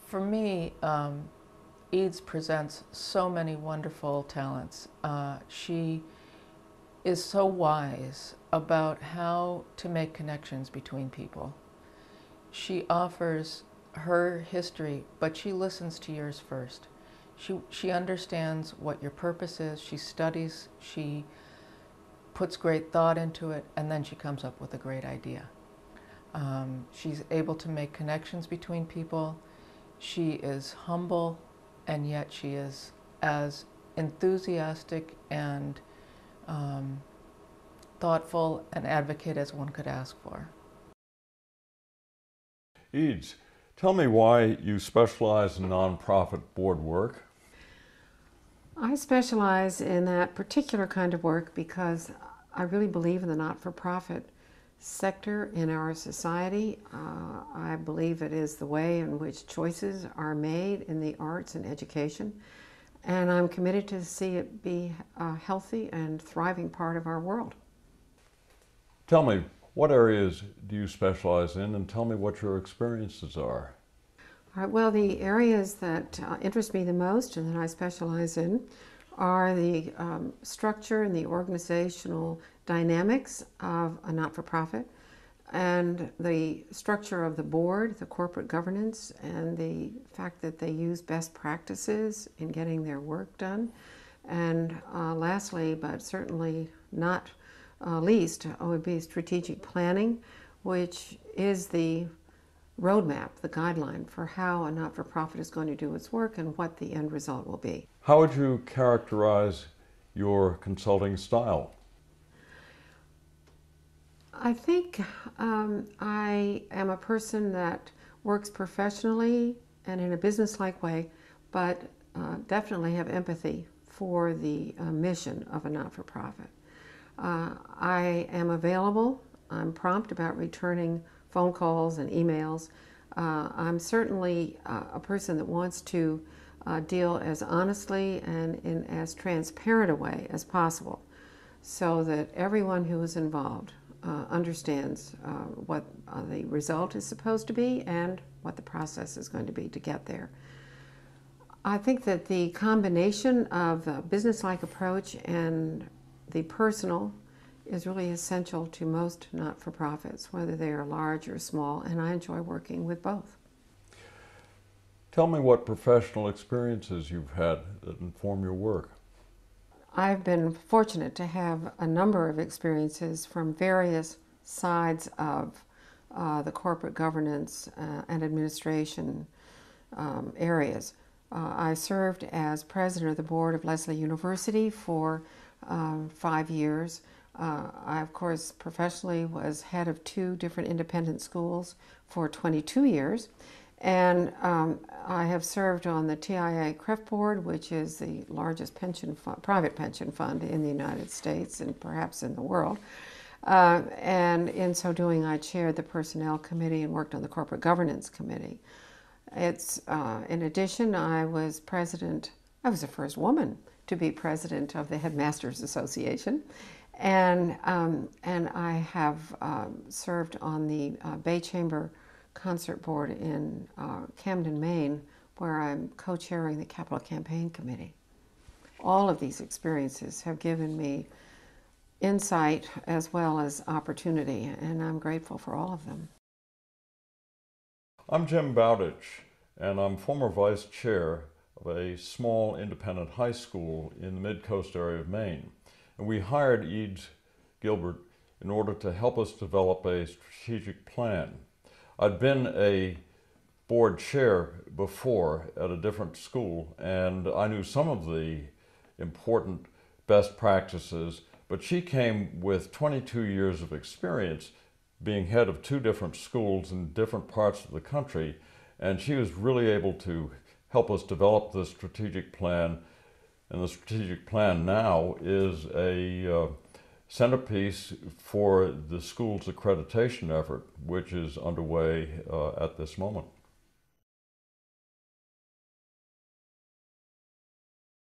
For me, Edes presents so many wonderful talents. She is so wise about how to make connections between people. She offers her history, but she listens to yours first. She understands what your purpose is, she studies, she puts great thought into it, and then she comes up with a great idea. She's able to make connections between people. She is humble, and yet she is as enthusiastic and thoughtful an advocate as one could ask for. Edes, tell me why you specialize in nonprofit board work. I specialize in that particular kind of work because I really believe in the not-for-profit sector in our society. I believe it is the way in which choices are made in the arts and education, and I'm committed to see it be a healthy and thriving part of our world. Tell me, what areas do you specialize in, and tell me what your experiences are? All right, well, the areas that interest me the most and that I specialize in are the structure and the organizational dynamics of a not-for-profit, and the structure of the board, the corporate governance, and the fact that they use best practices in getting their work done. And lastly, but certainly not least, would be strategic planning, which is the roadmap, the guideline for how a not-for-profit is going to do its work and what the end result will be. How would you characterize your consulting style? I think I am a person that works professionally and in a business-like way, but definitely have empathy for the mission of a not-for-profit. I am available. I'm prompt about returning phone calls and emails. I'm certainly a person that wants to deal as honestly and in as transparent a way as possible so that everyone who is involved understands what the result is supposed to be and what the process is going to be to get there. I think that the combination of the business-like approach and the personal is really essential to most not-for-profits, whether they are large or small, and I enjoy working with both. Tell me what professional experiences you've had that inform your work. I've been fortunate to have a number of experiences from various sides of the corporate governance and administration areas. I served as president of the board of Lesley University for 5 years. I, of course, professionally was head of 2 different independent schools for 22 years. And I have served on the TIA-CREF board, which is the largest pension fund, private pension fund in the United States and perhaps in the world. And in so doing, I chaired the Personnel Committee and worked on the Corporate Governance Committee. In addition, I was the first woman to be president of the Headmasters Association. And I have served on the Bay Chamber Concert Board in Camden, Maine, where I'm co-chairing the Capital Campaign Committee. All of these experiences have given me insight as well as opportunity, and I'm grateful for all of them. I'm Jim Bowditch, and I'm former vice chair of a small independent high school in the mid-coast area of Maine. And we hired Edes Gilbert in order to help us develop a strategic plan. I'd been a board chair before at a different school, and I knew some of the important best practices, but she came with 22 years of experience being head of 2 different schools in different parts of the country, and she was really able to help us develop the strategic plan. And the strategic plan now is a centerpiece for the school's accreditation effort, which is underway at this moment.